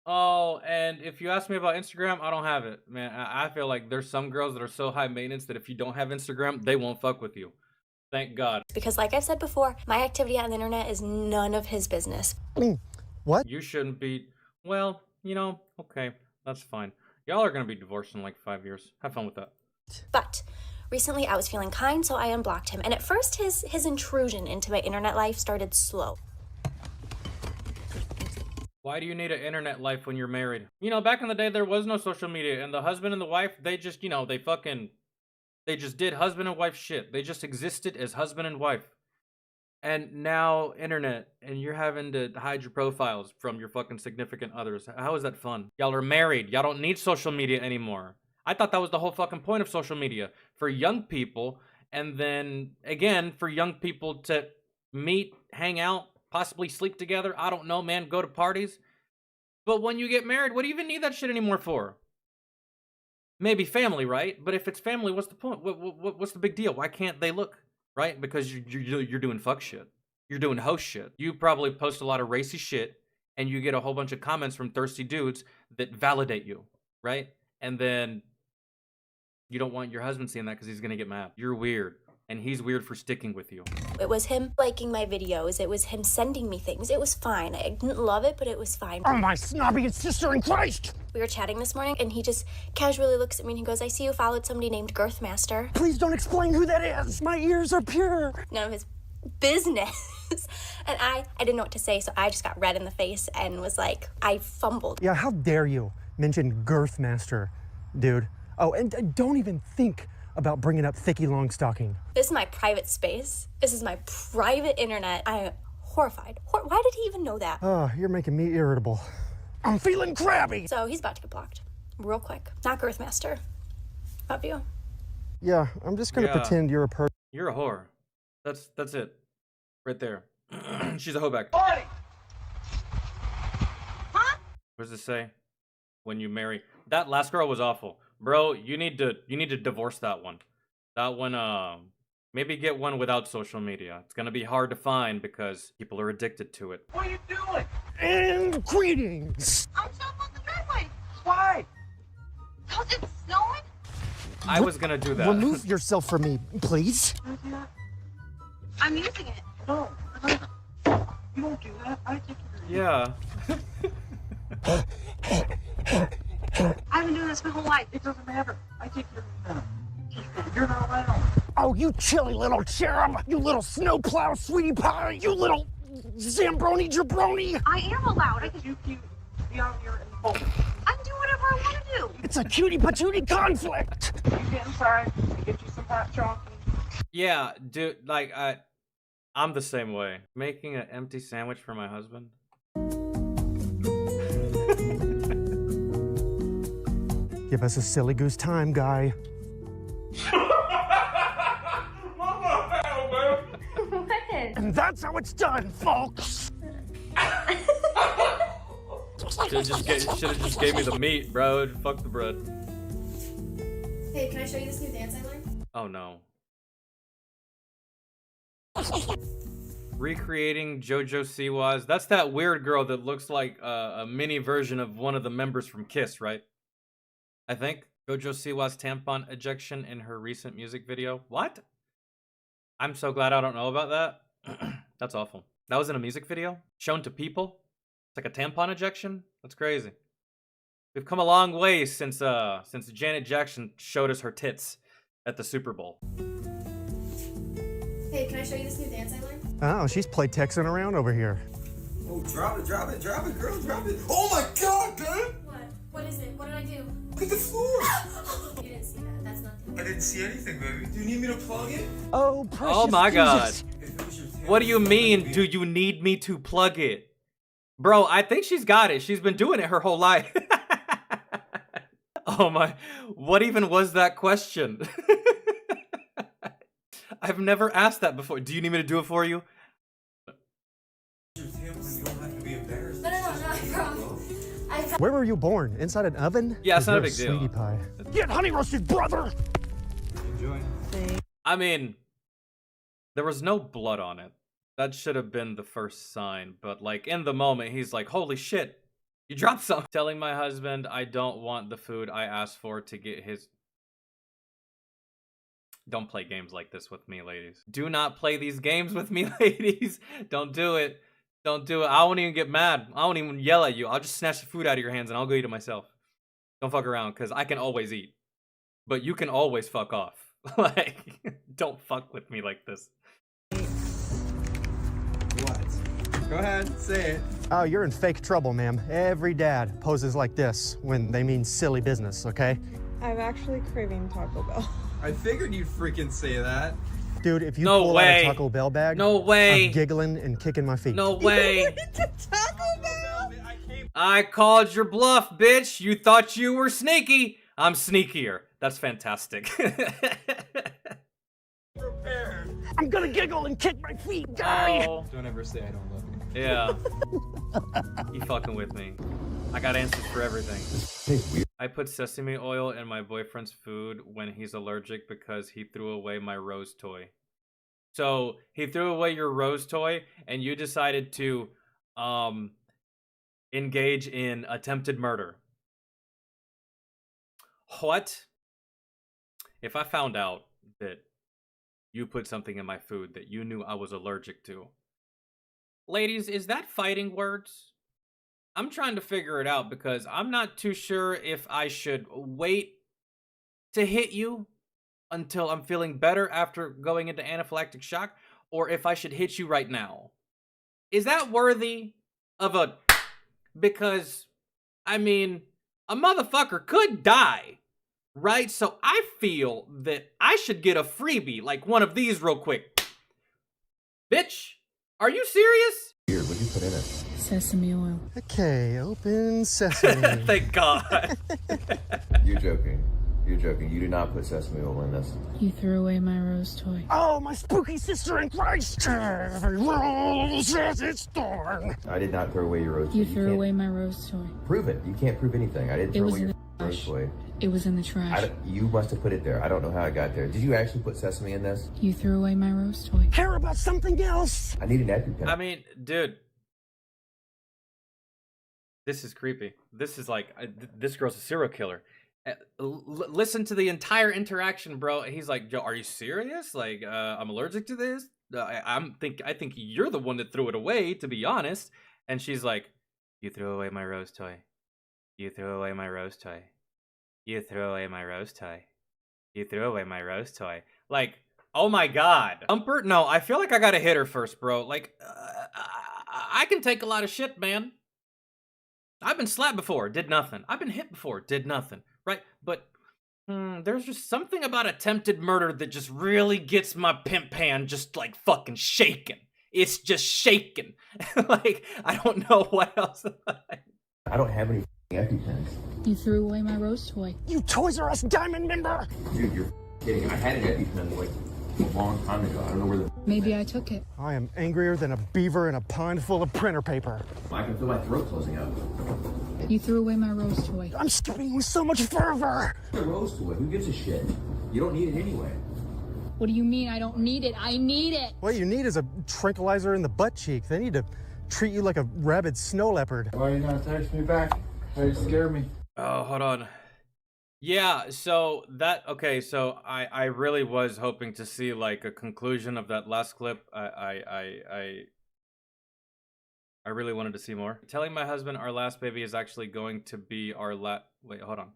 Oh, and if you ask me about Instagram, I don't have it, man. I feel like there's some girls that are so high maintenance that if you don't have Instagram, they won't fuck with you. Thank God. Because like I've said before, my activity on the internet is none of his business. What? You shouldn't be. Well, okay, that's fine. Y'all are gonna be divorced in like 5 years. Have fun with that. But recently I was feeling kind, so I unblocked him. And at first his intrusion into my internet life started slow. Why do you need an internet life when you're married? Back in the day, there was no social media, and the husband and the wife, they just, they just did husband and wife shit. They just existed as husband and wife. And now, internet, and you're having to hide your profiles from your fucking significant others. How is that fun? Y'all are married. Y'all don't need social media anymore. I thought that was the whole fucking point of social media. For young people, and then, again, for young people to meet, hang out, possibly sleep together. I don't know, man. Go to parties. But when you get married, what do you even need that shit anymore for? Maybe family, right? But if it's family, what's the point? What's the big deal? Why can't they look, right? Because you're doing fuck shit. You're doing host shit. You probably post a lot of racy shit, and you get a whole bunch of comments from thirsty dudes that validate you, right? And then you don't want your husband seeing that because he's gonna get mad. You're weird. And he's weird for sticking with you. It was him liking my videos. It was him sending me things. It was fine. I didn't love it, but it was fine. Oh, my snobby sister in Christ! We were chatting this morning, and he just casually looks at me and he goes, I see you followed somebody named Girthmaster. Please don't explain who that is. My ears are pure. None of his business. And I didn't know what to say, so I just got red in the face and was like, I fumbled. Yeah, how dare you mention Girthmaster, dude. Oh, and don't even think about bringing up Thicky Longstocking. This is my private space. This is my private internet. I am horrified. Why did he even know that? Oh, you're making me irritable. I'm feeling crabby. So he's about to get blocked. Real quick. Not Girthmaster. Love you. Yeah, I'm just gonna pretend you're a person. You're a whore. That's it. Right there. She's a hoeback. Buddy! Huh? What does it say? When you marry. That last girl was awful. Bro, you need to divorce that one. That one, maybe get one without social media. It's gonna be hard to find because people are addicted to it. What are you doing? And greetings. I'm still on the driveway. Why? Cause it's snowing. I was gonna do that. Remove yourself from me, please. I'm using it. No. You don't do that. I take care of you. Yeah. I've been doing this my whole life. It doesn't matter. I take care of you now. You're not allowed. Oh, you chilly little cherub. You little snowplow sweetie pie. You little Zambroni jabroni. I am allowed. Because you keep be out here in the cold. I can do whatever I want to do. It's a cutie patootie conflict. You get inside and get you some hot chocolate. Yeah, dude, like, I'm the same way. Making an empty sandwich for my husband. Give us a silly goose time, guy. And that's how it's done, folks. Should've just gave me the meat, bro. Fuck the bread. Hey, can I show you this new dance I learned? Oh no. Recreating JoJo Siwa's. That's that weird girl that looks like a mini version of one of the members from Kiss, right? I think. JoJo Siwa's tampon ejection in her recent music video. What? I'm so glad I don't know about that. That's awful. That was in a music video? Shown to people? It's like a tampon ejection? That's crazy. We've come a long way since Janet Jackson showed us her tits at the Super Bowl. Hey, can I show you this new dance I learned? Oh, she's play texting around over here. Oh, drop it, girl, drop it. Oh my God, dude! What? What is it? What did I do? Look at the floor. You didn't see that. That's not I didn't see anything, baby. Do you need me to plug it? Oh, precious Oh my God. Jesus. If it was your tail, What do you mean, do you need me to plug it? Bro, I think she's got it. She's been doing it her whole life. Oh my, what even was that question? I've never asked that before. Do you need me to do it for you? Your tail, then you don't have to be embarrassed. No, I promise. Where were you born? Inside an oven? Yeah, it's 'Cause not a you're big deal. Sweetie pie. Get honey roasted, brother! Enjoy. I mean, there was no blood on it. That should have been the first sign. But like in the moment, he's like, holy shit, You dropped some. Telling my husband I don't want the food I asked for to get his... Don't play games like this with me, ladies. Do not play these games with me, ladies. Don't do it. Don't do it. I won't even get mad. I won't even yell at you. I'll just snatch the food out of your hands and I'll go eat it myself. Don't fuck around, because I can always eat. But you can always fuck off. Like, don't fuck with me like this. What? Go ahead, say it. Oh, you're in fake trouble, ma'am. Every dad poses like this when they mean silly business, okay? I'm actually craving Taco Bell. I figured you'd freaking say that. Dude, if you No pull way. out a Taco Bell bag, No way. I'm giggling and kicking my feet. No way. Taco Bell? I called your bluff, bitch. You thought you were sneaky. I'm sneakier. That's fantastic. I'm gonna giggle and kick my feet, guy! Oh. Don't ever say I don't love you. Yeah. You fucking with me. I got answers for everything. I put sesame oil in my boyfriend's food when he's allergic because he threw away my rose toy. So he threw away your rose toy and you decided to engage in attempted murder. What? If I found out that you put something in my food that you knew I was allergic to. Ladies, is that fighting words? I'm trying to figure it out because I'm not too sure if I should wait to hit you until I'm feeling better after going into anaphylactic shock, or if I should hit you right now. Is that worthy of a... Because, I mean, a motherfucker could die, right? So I feel that I should get a freebie, like one of these real quick. Bitch, are you serious? Here, what'd you put in it? Sesame oil. Okay, open sesame. Thank God. You're joking. You're joking. You did not put sesame oil in this. You threw away my rose toy. Oh, my spooky sister in Christ! Every rose has its thorn. I did not throw away your rose toy. You threw can't away my rose toy. Prove it. You can't prove anything. I didn't It throw was away in your the rose trash. toy. It was in the trash. You must have put it there. I don't know how I got there. Did you actually put sesame in this? You threw away my rose toy. Care about something else? I need an EpiPen. I mean, dude. This is creepy. This is like, this girl's a serial killer. Listen to the entire interaction, bro. He's like, "Yo, are you serious? Like, I'm allergic to this. I think you're the one that threw it away, to be honest." And she's like, "You threw away my rose toy. You threw away my rose toy. You threw away my rose toy. You threw away my rose toy." Like, oh my God. Umper? No, I feel like I gotta hit her first, bro. Like, I can take a lot of shit, man. I've been slapped before, did nothing. I've been hit before, did nothing. Right? But there's just something about attempted murder that just really gets my pimp pan just like fucking shaking. It's just shaking. Like, I don't know what else. I don't have any EpiPens. You threw away my rose toy. You Toys R Us Diamond member! Dude, you're kidding. I had an EpiPen like a long time ago. I don't know where the... Maybe I took it. I am angrier than a beaver in a pond full of printer paper. I can feel my throat closing up. You threw away my rose toy. I'm skipping with so much fervor! The rose toy. Who gives a shit? You don't need it anyway. What do you mean I don't need it? I need it! What you need is a tranquilizer in the butt cheek. They need to treat you like a rabid snow leopard. Why are you not text me back? Why you scare me? Oh, hold on. Yeah, so that, okay, so I really was hoping to see like a conclusion of that last clip. I really wanted to see more. Telling my husband our last baby is actually going to be our wait, hold on.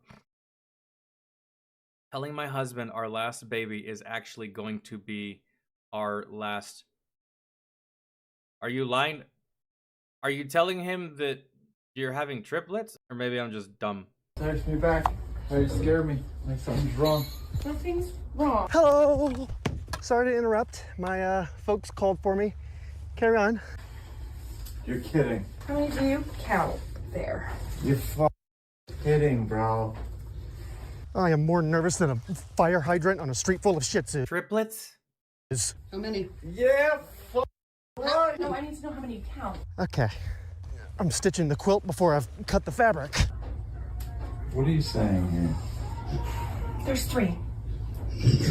Telling my husband our last baby is actually going to be our last... Are you lying? Are you telling him that you're having triplets? Or maybe I'm just dumb. Text me back. Why you scare me? Like something's wrong. Nothing's wrong. Hello! Sorry to interrupt. My folks called for me. Carry on. You're kidding. How many do you count there? You're kidding, bro. I am more nervous than a fire hydrant on a street full of shih tzus. Triplets? How many? Yeah, right. No, I need to know how many you count. Okay. I'm stitching the quilt before I've cut the fabric. What are you saying here? There's 3.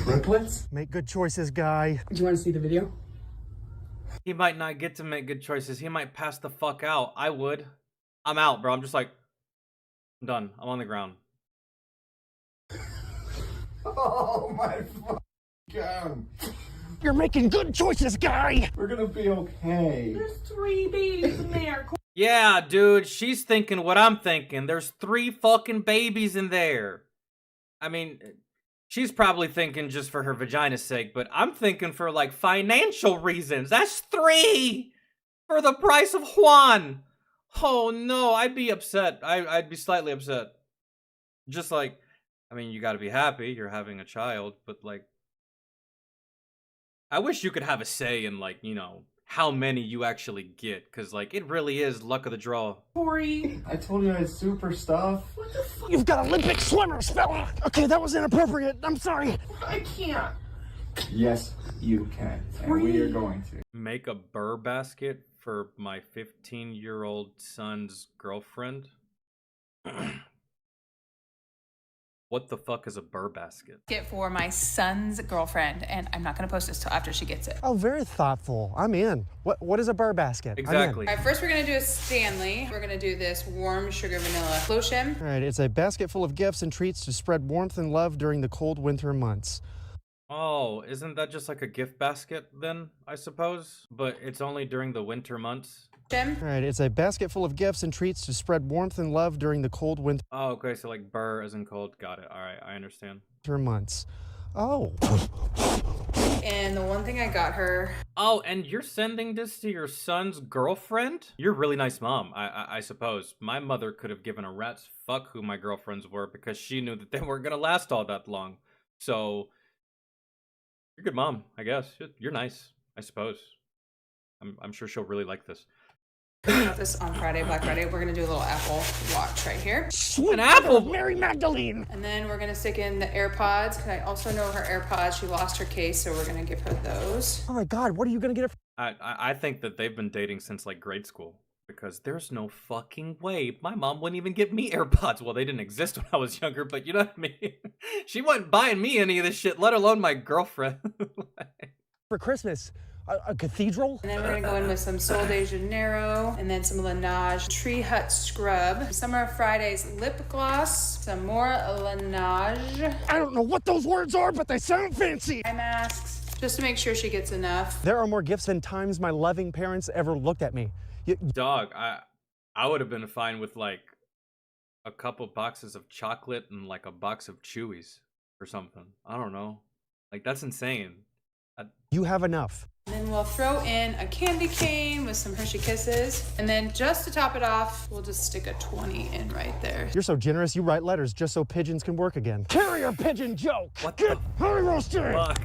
Triplets? Make good choices, guy. Do you want to see the video? He might not get to make good choices. He might pass the fuck out. I would. I'm out, bro. I'm just like, I'm done. I'm on the ground. Oh my god. You're making good choices, guy. We're gonna be okay. There's 3 babies in there. Yeah, dude, she's thinking what I'm thinking. There's 3 fucking babies in there. I mean, she's probably thinking just for her vagina's sake, but I'm thinking for like financial reasons. That's 3 for the price of Juan. Oh no, I'd be upset. I'd be slightly upset. Just like, I mean, you gotta be happy you're having a child, but like, I wish you could have a say in like, you know, how many you actually get, because like, it really is luck of the draw. Corey. I told you I had super stuff. What the fuck? You've got Olympic swimmers, fella. Okay, that was inappropriate. I'm sorry. I can't. Yes, you can. And we are going to. Make a burr basket for my 15-year-old son's girlfriend? What the fuck is a burr basket? Get for my son's girlfriend, and I'm not gonna post this till after she gets it. Oh, very thoughtful. I'm in. What is a burr basket? Exactly. All right, first we're gonna do a Stanley. We're gonna do this warm sugar vanilla lotion. All right, it's a basket full of gifts and treats to spread warmth and love during the cold winter months. Oh, isn't that just like a gift basket then, I suppose? But it's only during the winter months? All right, it's a basket full of gifts and treats to spread warmth and love during the cold winter Oh, okay, so like burr as in cold. Got it. All right, I understand. months. Oh. And the one thing I got her. Oh, and you're sending this to your son's girlfriend? You're a really nice mom, I suppose. My mother could have given a rat's fuck who my girlfriends were because she knew that they weren't gonna last all that long. So, you're a good mom, I guess. You're nice, I suppose. I'm sure she'll really like this. I got this on Friday, Black Friday. We're gonna do a little Apple Watch right here. Sweet An apple? Mary Magdalene. And then we're gonna stick in the AirPods, because I also know her AirPods. She lost her case, so we're gonna give her those. Oh my God, what are you gonna get? I think that they've been dating since like grade school. Because there's no fucking way my mom wouldn't even get me AirPods. Well, they didn't exist when I was younger, but you know what I mean? She wasn't buying me any of this shit, let alone my girlfriend. For Christmas? A cathedral? And then we're gonna go in with some Sol de Janeiro, and then some Laneige Tree Hut Scrub, Summer Fridays lip gloss, some more Laneige I don't know what those words are, but they sound fancy. eye masks, just to make sure she gets enough. There are more gifts than times my loving parents ever looked at me. Dog, I would have been fine with like a couple boxes of chocolate and like a box of Chewies or something. I don't know. Like, that's insane. You have enough. And then we'll throw in a candy cane with some Hershey Kisses. And then just to top it off, we'll just stick a 20 in right there. You're so generous, you write letters just so pigeons can work again. Carrier pigeon joke! What Get the honey roasted! fuck?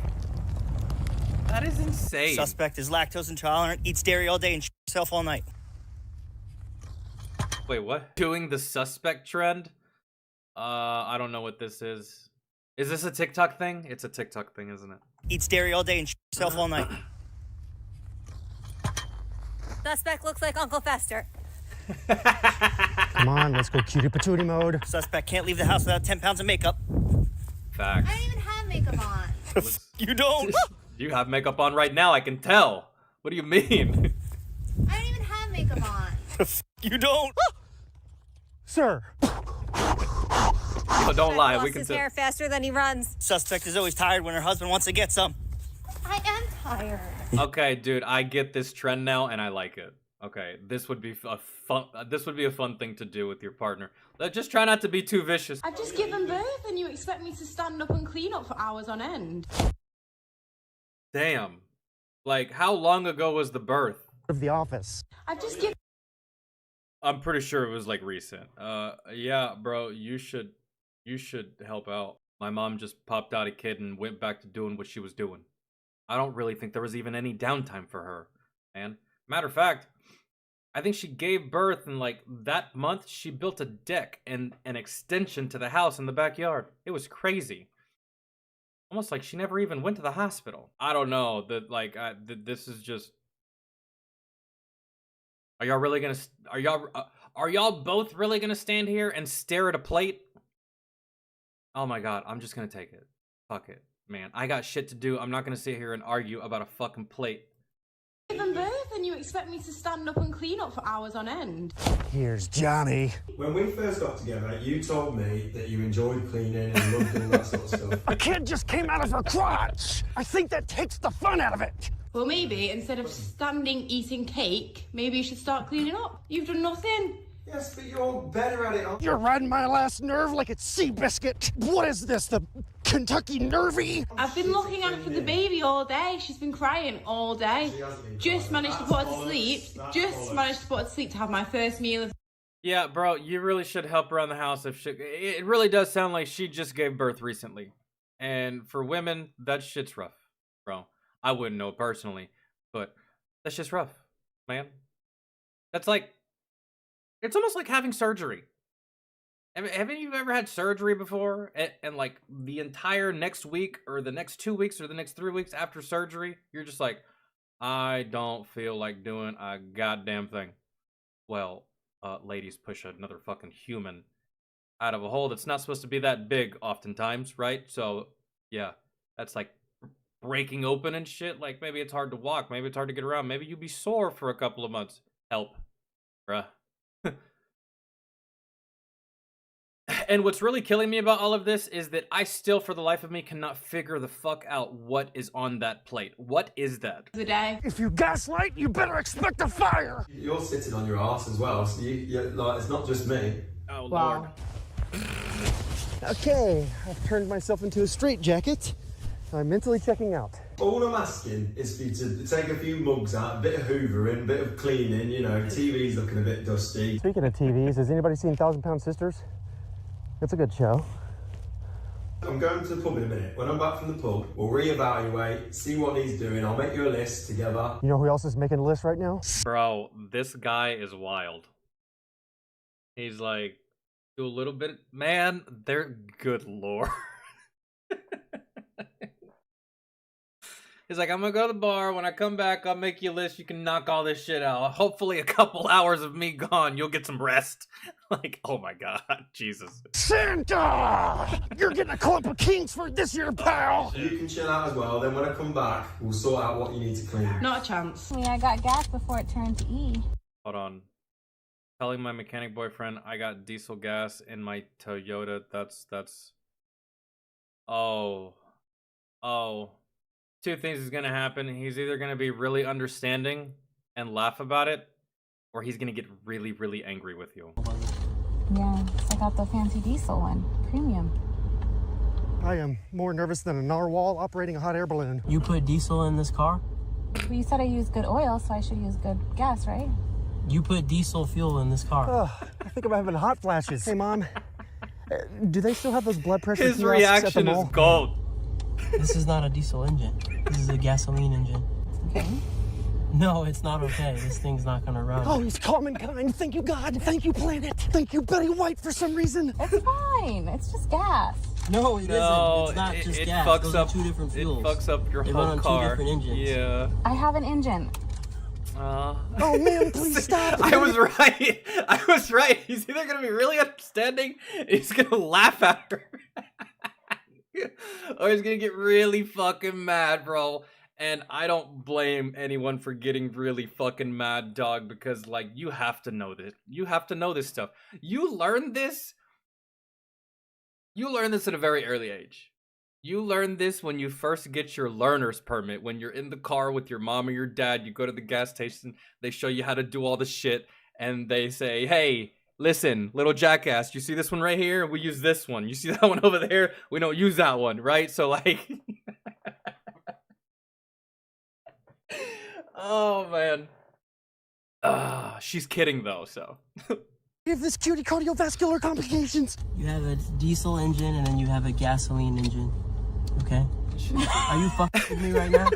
That is insane. Suspect is lactose intolerant, eats dairy all day, and himself all night. Wait, what? Doing the suspect trend? I don't know what this is. Is this a TikTok thing? It's a TikTok thing, isn't it? Eats dairy all day and himself all night. Suspect looks like Uncle Fester. Come on, let's go cutie patootie mode. Suspect can't leave the house without 10 pounds of makeup. Facts. I don't even have makeup on. You don't? You have makeup on right now, I can tell. What do you mean? I don't even have makeup on. You don't? Sir. Oh, don't lie, we Lost can his tell. hair faster than he runs. Suspect is always tired when her husband wants to get some. I am tired. Okay, dude, I get this trend now, and I like it. Okay, this would be a fun. This would be a fun thing to do with your partner. Just try not to be too vicious. I've just given birth and you expect me to stand up and clean up for hours on end. Damn. Like, how long ago was the birth? Of the office. I've just given. I'm pretty sure it was like recent. Yeah, bro, you should help out. My mom just popped out a kid and went back to doing what she was doing. I don't really think there was even any downtime for her, man. Matter of fact, I think she gave birth and like that month she built a deck and an extension to the house in the backyard. It was crazy. Almost like she never even went to the hospital. I don't know that like this is just. Are y'all really gonna? Are y'all both really gonna stand here and stare at a plate? Oh my god, I'm just gonna take it. Fuck it, man. I got shit to do. I'm not gonna sit here and argue about a fucking plate. Given birth birth and you expect me to stand up and clean up for hours on end. Here's Johnny. When we first got together, you told me that you enjoyed cleaning and loved all that sort of stuff. A kid just came out of her crotch. I think that takes the fun out of it. Well, maybe instead of standing eating cake, maybe you should start cleaning up. You've done nothing. Yes, but you're better at it. You're riding my last nerve like it's Seabiscuit. What is this, the Kentucky Nervy? I've been looking after the baby all day. She's been crying all day. Just managed to put her to sleep. Just managed to put her to sleep to have my first meal of. Yeah, bro, you really should help around the house if shit. It really does sound like she just gave birth recently. And for women, that shit's rough, bro. I wouldn't know personally, but that's just rough, man. That's like, it's almost like having surgery. Haven't you ever had surgery before? And like the entire next week or the next 2 weeks or the next 3 weeks after surgery, you're just like, I don't feel like doing a goddamn thing. Well, ladies push another fucking human out of a hole that's not supposed to be that big oftentimes, right? So, yeah, that's like breaking open and shit. Like, maybe it's hard to walk. Maybe it's hard to get around. Maybe you'd be sore for a couple of months. Help, bruh. And what's really killing me about all of this is that I still, for the life of me, cannot figure the fuck out what is on that plate. What is that? The day. If you gaslight, you better expect a fire. You're sitting on your ass as well, so you're like, it's not just me. Oh, Wow. Lord. Okay, I've turned myself into a straitjacket. I'm mentally checking out. All I'm asking is for you to take a few mugs out, a bit of hoovering, a bit of cleaning, you know, TV's looking a bit dusty. Speaking of TVs, has anybody seen 1,000-Pound Sisters? It's a good show. I'm going to the pub in a minute. When I'm back from the pub, we'll reevaluate, see what he's doing. I'll make you a list together. You know who else is making a list right now? Bro, this guy is wild. He's like, do a little bit. Man, they're good lord. He's like, I'm gonna go to the bar. When I come back, I'll make you a list. You can knock all this shit out. Hopefully, a couple hours of me gone, you'll get some rest. Like, oh my god, Jesus. Santa! You're getting a clump of Kingsford this year, pal! You can chill out as well. Then when I come back, we'll sort out what you need to clean. Not a chance. I mean, I got gas before it turned to E. Hold on. Telling my mechanic boyfriend I got diesel gas in my Toyota. That's. Oh. Two things is gonna happen. He's either gonna be really understanding and laugh about it, or he's gonna get really, really angry with you. Yeah, I got the fancy diesel one. Premium. I am more nervous than a narwhal operating a hot air balloon. You put diesel in this car? Well, you said I use good oil, so I should use good gas, right? You put diesel fuel in this car. Oh, I think I'm having hot flashes. Hey, Mom, do they still have those blood pressure His kiosks reaction at the is mall? gold. This is not a diesel engine. This is a gasoline engine. Okay. No, it's not okay. This thing's not gonna run. Oh, he's calm and kind. Thank you, God. Thank you, planet. Thank you, Betty White, for some reason. It's fine. It's just gas. No, it No, isn't. It's not just it gas. fucks Those up. are two different fuels. It fucks up your They whole run on car. two different engines. Yeah. I have an engine. Oh, man, please stop. I was right. I was right. He's either gonna be really understanding, and he's gonna laugh at her, or he's gonna get really fucking mad, bro. And I don't blame anyone for getting really fucking mad, dog, because like you have to know this. You have to know this stuff. You learn this. You learn this at a very early age. You learn this when you first get your learner's permit, when you're in the car with your mom or your dad, you go to the gas station, they show you how to do all the shit, and they say, hey, listen, little jackass, you see this one right here? We use this one. You see that one over there? We don't use that one, right? So like, oh man. She's kidding though, so. Give this cutie cardiovascular complications. You have a diesel engine and then you have a gasoline engine. Okay? Are you fucking with me right now?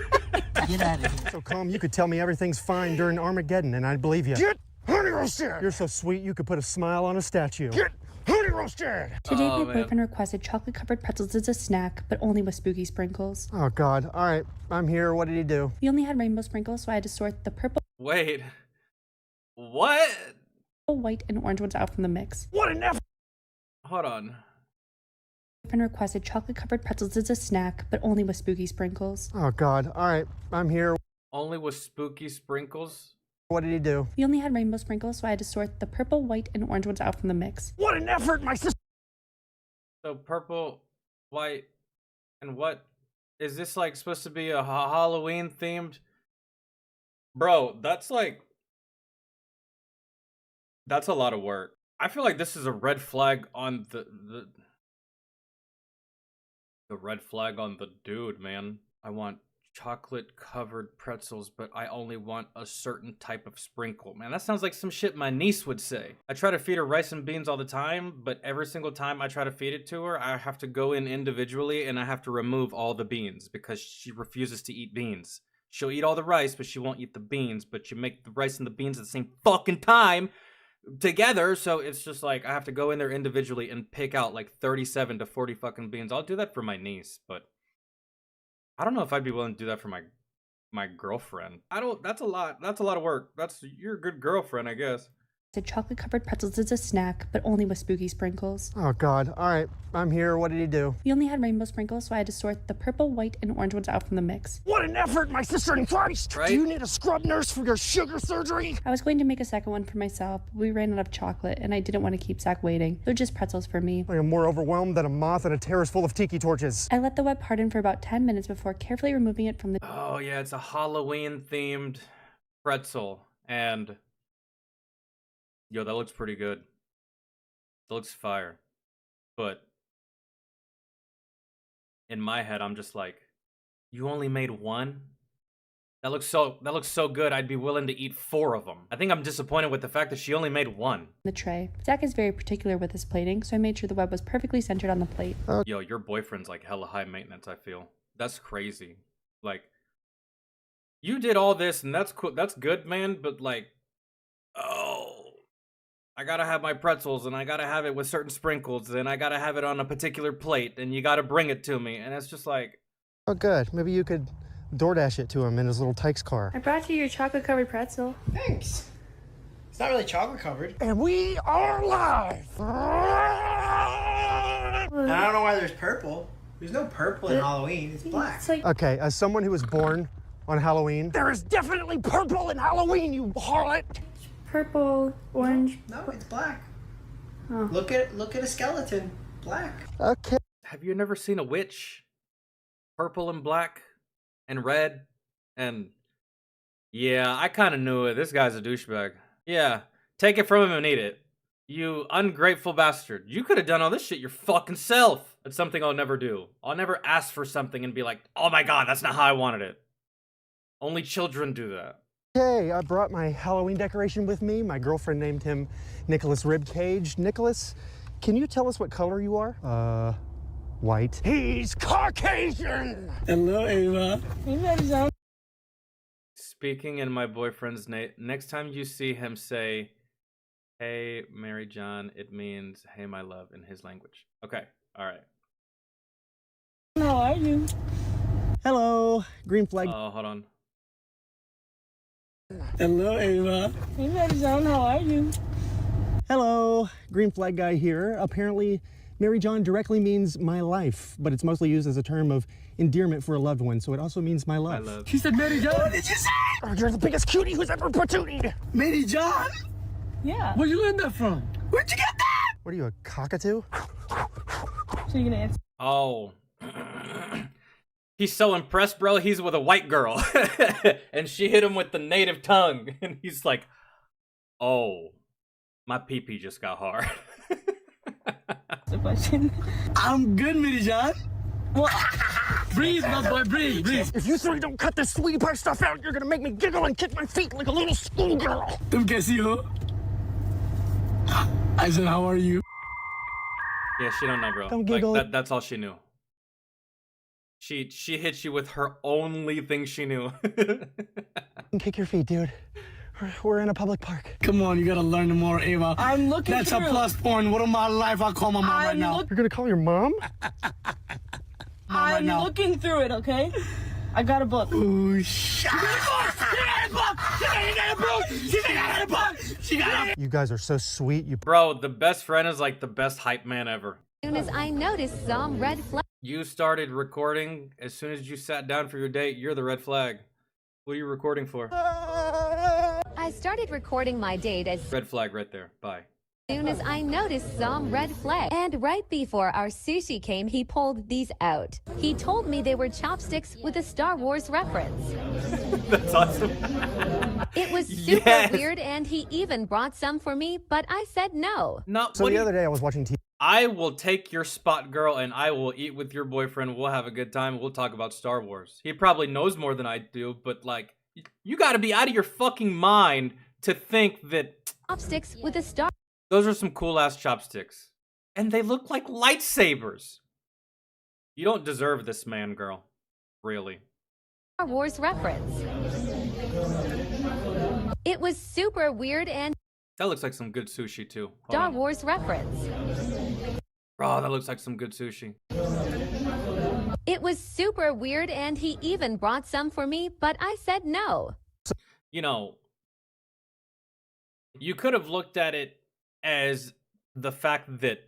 Get out of here. So calm, you could tell me everything's fine during Armageddon, and I'd believe you. Get honey roasted! You're so sweet, you could put a smile on a statue. Get honey roasted! Today, my boyfriend requested chocolate-covered pretzels as a snack, but only with spooky sprinkles. Oh, God. All right, I'm here. What did he do? We only had rainbow sprinkles, so I had to sort the purple, Wait. What? white, and orange ones out from the mix. What an F! Hold on. Boyfriend requested chocolate-covered pretzels as a snack, but only with spooky sprinkles. Oh, God. All right, I'm here. Only with spooky sprinkles. What did he do? We only had rainbow sprinkles, so I had to sort the purple, white, and orange ones out from the mix. What an effort, my sister! So purple, white, and what? Is this like supposed to be a Halloween themed? Bro, that's like... That's a lot of work. I feel like this is a red flag on the red flag on the dude, man. I want chocolate covered pretzels, but I only want a certain type of sprinkle. Man, that sounds like some shit my niece would say. I try to feed her rice and beans all the time, but every single time I try to feed it to her, I have to go in individually and I have to remove all the beans because she refuses to eat beans. She'll eat all the rice, but she won't eat the beans, but you make the rice and the beans at the same fucking time together, so it's just like I have to go in there individually and pick out like 37 to 40 fucking beans. I'll do that for my niece, but I don't know if I'd be willing to do that for my girlfriend. That's a lot of work. You're a good girlfriend, I guess. The chocolate covered pretzels as a snack, but only with spooky sprinkles. Oh God, all right, I'm here. What did he do? We only had rainbow sprinkles, so I had to sort the purple, white, and orange ones out from the mix. What an effort, my sister in Christ! Right? Do you need a scrub nurse for your sugar surgery? I was going to make a second one for myself, but we ran out of chocolate, and I didn't want to keep Zach waiting. They're just pretzels for me. I am more overwhelmed than a moth in a terrace full of tiki torches. I let the web harden for about 10 minutes before carefully removing it from the... Oh yeah, it's a Halloween themed pretzel, and yo, that looks pretty good. That looks fire. But in my head, I'm just like, you only made one? That looks so good, I'd be willing to eat 4 of them. I think I'm disappointed with the fact that she only made one. The tray. Zach is very particular with his plating, so I made sure the web was perfectly centered on the plate. Yo, your boyfriend's like hella high maintenance, I feel. That's crazy. Like, you did all this and that's cool. That's good, man, but like, oh, I gotta have my pretzels and I gotta have it with certain sprinkles and I gotta have it on a particular plate and you gotta bring it to me. And it's just like... Oh good, maybe you could DoorDash it to him in his little Tykes car. I brought you your chocolate covered pretzel. Thanks. It's not really chocolate covered. And we are live! I don't know why there's purple. There's no purple in Halloween. It's black. It's like... Okay, as someone who was born on Halloween, there is definitely purple in Halloween, you harlot! Purple, orange. No, it's black. Oh. Look at a skeleton. Black. Okay. Have you never seen a witch? Purple and black and red and... Yeah, I kind of knew it. This guy's a douchebag. Yeah, take it from him and eat it. You ungrateful bastard. You could have done all this shit your fucking self. It's something I'll never do. I'll never ask for something and be like, oh my god, that's not how I wanted it. Only children do that. Okay, I brought my Halloween decoration with me. My girlfriend named him Nicholas Ribcage. Nicholas, can you tell us what color you are? White. He's Caucasian! Hello, Ava. Hey, Speaking in my boyfriend's name, next time you see him say, hey, Mary John, it means, hey, my love, in his language. Okay, all right. How are you? Hello, green flag. Oh, hold on. Hello, Ava. Hey, Mary John, how are you? Hello, green flag guy here. Apparently, Mary John directly means my life, but it's mostly used as a term of endearment for a loved one, so it also means my love. My love. She said Mary John. What did you say? Oh, you're the biggest cutie who's ever patootied! Mary John? Yeah. Where you learn that from? Where'd you get that? What are you, a cockatoo? So you're gonna answer? Oh. He's so impressed, bro. He's with a white girl. And she hit him with the native tongue. And he's like, oh, my pee-pee just got hard. The question. I'm good, Mary John. Breathe, my boy, breathe. If you three don't cut this sweetie pie stuff out, you're gonna make me giggle and kick my feet like a little schoolgirl. Tum kaisi ho? I said, how are you? Yeah, she don't know, bro. Don't giggle. Like, that's all she knew. She hit you with her only thing she knew. Kick your feet, dude. We're in a public park. Come on, you gotta learn more, Ava. I'm looking That's through. a plus point. What of my life? I'll call my mom right now. You're gonna call your mom? I'm looking through it, okay? I got a book. Ooh, shit. You guys are so sweet. You Bro, the best friend is like the best hype man ever. As soon as I noticed some red flag. You started recording as soon as you sat down for your date. You're the red flag. What are you recording for? I started recording my date as Red flag right there. Bye. soon as I noticed some red flag. And right before our sushi came, he pulled these out. He told me they were chopsticks with a Star Wars reference. That's awesome. It was super Yes. weird, and he even brought some for me, but I said no. No, So what the do other day I was watching TV. I will take your spot, girl, and I will eat with your boyfriend. We'll have a good time. We'll talk about Star Wars. He probably knows more than I do, but like, you got to be out of your fucking mind to think that Chopsticks with a Star those are some cool ass chopsticks, and they look like lightsabers. You don't deserve this man, girl. Really. Wars reference. It was super weird and That looks like some good sushi too. Hold Star on. Wars reference. Oh, that looks like some good sushi. It was super weird, and he even brought some for me, but I said no. You know, you could have looked at it as the fact that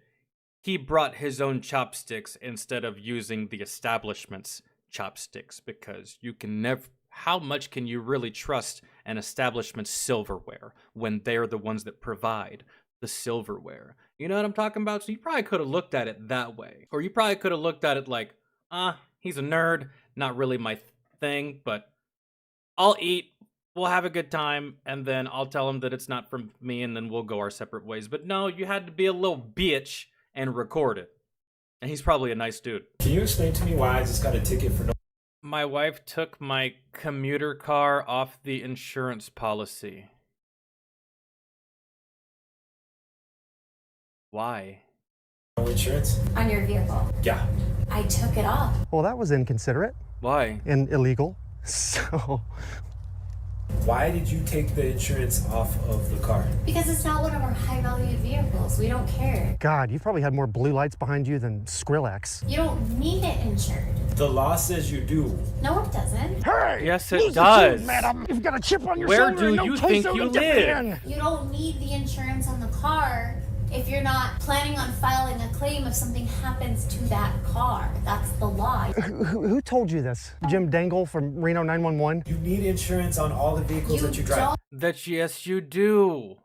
he brought his own chopsticks instead of using the establishment's chopsticks, because you can never, how much can you really trust an establishment's silverware when they're the ones that provide the silverware? You know what I'm talking about? So you probably could have looked at it that way. Or you probably could have looked at it like, he's a nerd, not really my thing, but I'll eat, we'll have a good time, and then I'll tell him that it's not from me, and then we'll go our separate ways. But no, you had to be a little bitch and record it. And he's probably a nice dude. Can you explain to me why I just got a ticket for no... My wife took my commuter car off the insurance policy. Why? No insurance? On your vehicle. Yeah. I took it off. Well, that was inconsiderate. Why? And illegal. So... Why did you take the insurance off of the car? Because it's not one of our high-valued vehicles. We don't care. God, you've probably had more blue lights behind you than Skrillex. You don't need it insured. The law says you do. No, it doesn't. Hey! Yes, it lose the does. tooth, madam. You've got a chip on your Where shoulder do and no you queso think to you dip it live? in. You don't need the insurance on the car if you're not planning on filing a claim if something happens to that car. That's the law. Who told you this? Jim Dangle from Reno 911? You need insurance on all the vehicles that you drive. That yes, you do.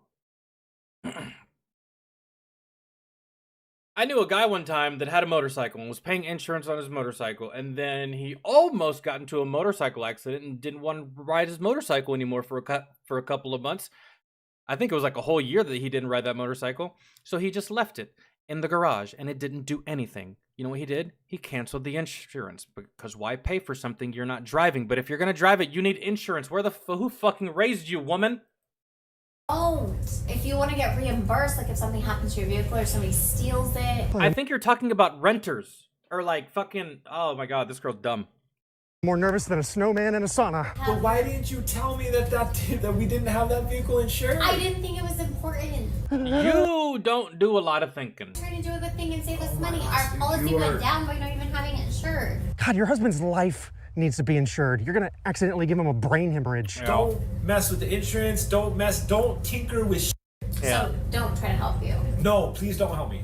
I knew a guy one time that had a motorcycle and was paying insurance on his motorcycle, and then he almost got into a motorcycle accident and didn't want to ride his motorcycle anymore for a couple of months. I think it was like a whole year that he didn't ride that motorcycle. So he just left it in the garage and it didn't do anything. You know what he did? He canceled the insurance, because why pay for something you're not driving? But if you're going to drive it, you need insurance. Who fucking raised you, woman? Don't. If you want to get reimbursed, like if something happens to your vehicle or somebody steals it. I think you're talking about renters or like fucking, oh my God, this girl's dumb. More nervous than a snowman in a sauna. But why didn't you tell me that we didn't have that vehicle insured? I didn't think it was important. You don't do a lot of thinking. I'm trying to do a good thing and save us money. Our policy went down by not even having it insured. God, your husband's life needs to be insured. You're gonna accidentally give him a brain hemorrhage. Yeah. Don't mess with the insurance. Don't tinker with shit. Yeah. So don't try to help you. No, please don't help me.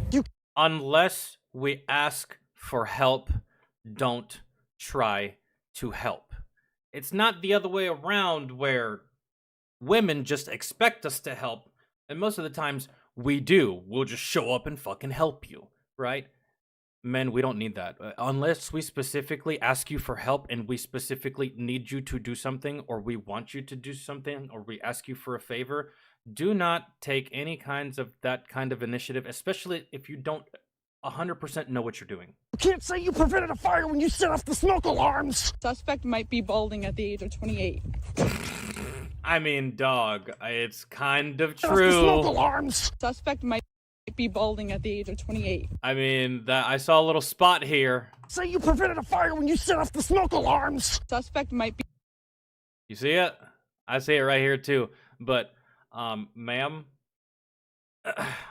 Unless we ask for help, don't try to help. It's not the other way around where women just expect us to help, and most of the times we do. We'll just show up and fucking help you, right? Men, we don't need that. Unless we specifically ask you for help and we specifically need you to do something, or we want you to do something, or we ask you for a favor, do not take any kinds of that kind of initiative, especially if you don't 100% know what you're doing. You can't say you prevented a fire when you set off the smoke alarms. Suspect might be balding at the age of 28. I mean, dog, it's kind of Set off the smoke true. alarms. Suspect might be balding at the age of 28. I mean, that I saw a little spot here. Say you prevented a fire when you set off the smoke alarms. Suspect might be. You see it? I see it right here too. But, ma'am,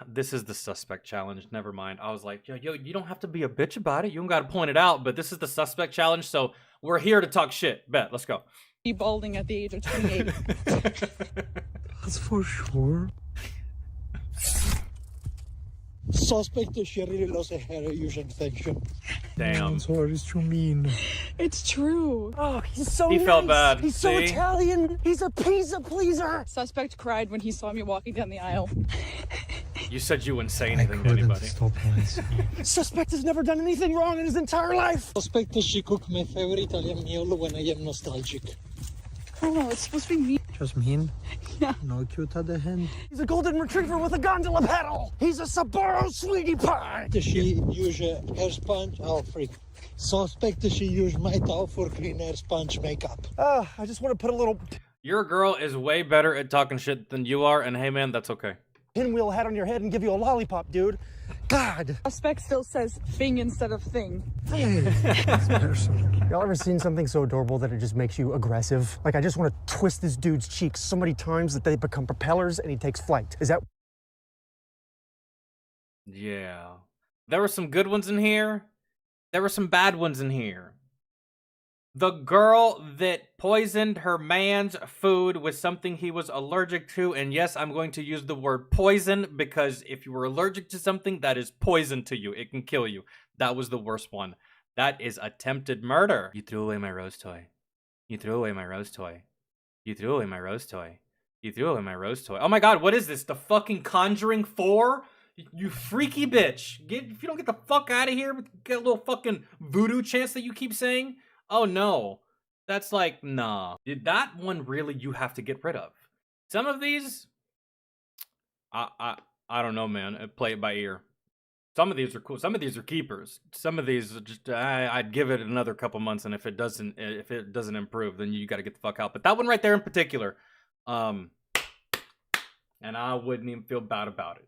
this is the suspect challenge. Never mind. I was like, yo, you don't have to be a bitch about it. You don't got to point it out. But this is the suspect challenge, so we're here to talk shit. Bet. Let's go. Be balding at the age of 28. That's for sure. Suspect is really lost a hair use infection. Damn. Sorry, it's too mean. It's true. Oh, he's so He nice. felt bad. He's so See? Italian. He's a pizza pleaser. Suspect cried when he saw me walking down the aisle. You said you wouldn't say anything to anybody. Suspect has never done anything wrong in his entire life. Suspect that she cooked my favorite Italian meal when I am nostalgic. Oh, it's supposed to be me. Just mean? Yeah. No cute at the hand. He's a golden retriever with a gondola pedal. He's a Saburo sweetie pie. Does she use a hair sponge? Oh, freak. Suspect that she used my towel for clean hair sponge makeup. I just want to put a little Your girl is way better at talking shit than you are, and hey man, that's okay. pinwheel hat on your head and give you a lollipop, dude. God. Suspect still says thing instead of thing. Hey, that's personal. Y'all ever seen something so adorable that it just makes you aggressive? Like, I just want to twist this dude's cheeks so many times that they become propellers and he takes flight. Is that... Yeah. There were some good ones in here. There were some bad ones in here. The girl that poisoned her man's food with something he was allergic to, and yes, I'm going to use the word poison because if you were allergic to something, that is poison to you. It can kill you. That was the worst one. That is attempted murder. You threw away my rose toy. You threw away my rose toy. You threw away my rose toy. You threw away my rose toy. Oh my god, what is this? The fucking Conjuring 4? You freaky bitch. If you don't get the fuck out of here, get a little fucking voodoo chants that you keep saying. Oh no, that's like, nah. That one really you have to get rid of. Some of these, I don't know, man. Play it by ear. Some of these are cool. Some of these are keepers. Some of these are just, I'd give it another couple months, and if it doesn't improve, then you got to get the fuck out. But that one right there in particular, and I wouldn't even feel bad about it.